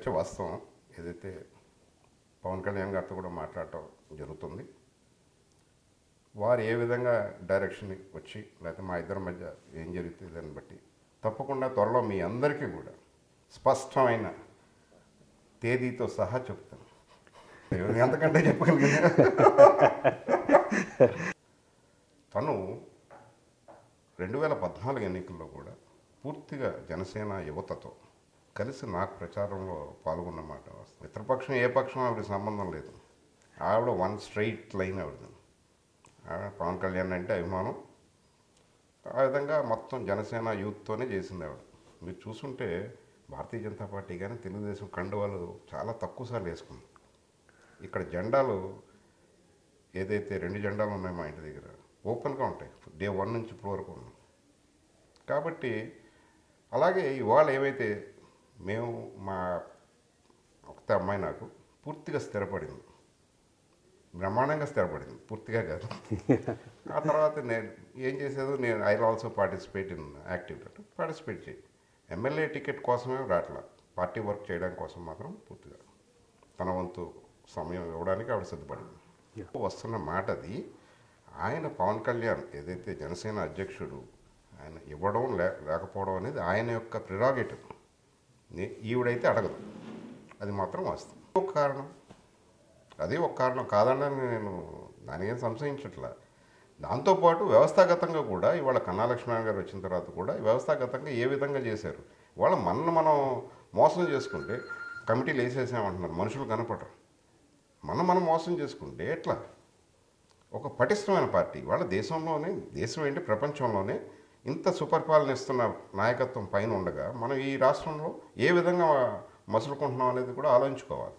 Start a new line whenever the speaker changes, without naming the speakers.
చర్చ వాస్తవం. ఏదైతే పవన్ కళ్యాణ్ గారితో కూడా మాట్లాడటం జరుగుతుంది. వారు ఏ విధంగా డైరెక్షన్ వచ్చి లేకపోతే మా ఇద్దరి మధ్య ఏం జరుగుతుంది దాన్ని బట్టి తప్పకుండా త్వరలో మీ అందరికీ కూడా స్పష్టమైన తేదీతో సహా చెప్తాను. ఎంతకంటే చెప్పగలిగిన తను 2014 ఎన్నికల్లో కూడా పూర్తిగా జనసేన యువతతో కలిసి నాకు ప్రచారంలో పాల్గొన్నమాట. మిత్రపక్షం ఏ పక్షం ఆవిడకి సంబంధం లేదు. ఆవిడ వన్ స్ట్రైట్ లైన్ ఆవిడది. పవన్ కళ్యాణ్ అంటే అభిమానం. ఆ విధంగా మొత్తం జనసేన యూత్తోనే చేసింది ఆవిడ. మీరు చూసుంటే భారతీయ జనతా పార్టీ కానీ తెలుగుదేశం కండువాలు చాలా తక్కువ సార్లు వేసుకుంది. ఇక్కడ జెండాలు ఏదైతే 2 జెండాలు ఉన్నాయో మా ఇంటి దగ్గర ఓపెన్గా ఉంటాయి. డే 1 నుంచి ఇప్పుడు వరకు ఉన్నాయి. కాబట్టి అలాగే ఇవాళ ఏవైతే మేము మా ఒకటే అమ్మాయి నాకు పూర్తిగా స్థిరపడింది, బ్రహ్మాండంగా స్థిరపడింది, పూర్తిగా కాదు. ఆ తర్వాత నేను ఏం చేసేదో నేను I also participate in activity. Participate చేయి ఎమ్మెల్యే టికెట్ కోసమే రాట్లా, పార్టీ వర్క్ చేయడానికి కోసం మాత్రం పూర్తిగా తన వంతు సమయం ఇవ్వడానికి ఆవిడ సిద్ధపడింది. వస్తున్న మాట అది. ఆయన పవన్ కళ్యాణ్ ఏదైతే జనసేన అధ్యక్షుడు ఆయన ఇవ్వడం లేకపోవడం అనేది ఆయన యొక్క ప్రిరాగేటివ్. ఈవిడైతే అడగదు, అది మాత్రం వాస్తవం. ఒక కారణం అదే ఒక కారణం కాదని నేను దానికేం సంశయించట్లా. దాంతోపాటు వ్యవస్థాగతంగా కూడా ఇవాళ కన్నా లక్ష్మణ్ గారు వచ్చిన తర్వాత కూడా వ్యవస్థాగతంగా ఏ విధంగా చేశారు. ఇవాళ మనం మోసం చేసుకుంటే కమిటీలు వేసేసామంటున్నారు, మనుషులు కనపడరు. మనం మోసం చేసుకుంటే ఎట్లా? ఒక పటిష్టమైన పార్టీ ఇవాళ దేశంలోనే, దేశం ఏంటి ప్రపంచంలోనే ఇంత సుపరిపాలన ఇస్తున్న నాయకత్వం పైన ఉండగా మనం ఈ రాష్ట్రంలో ఏ విధంగా మసులుకుంటున్నాం అనేది కూడా ఆలోచించుకోవాలి.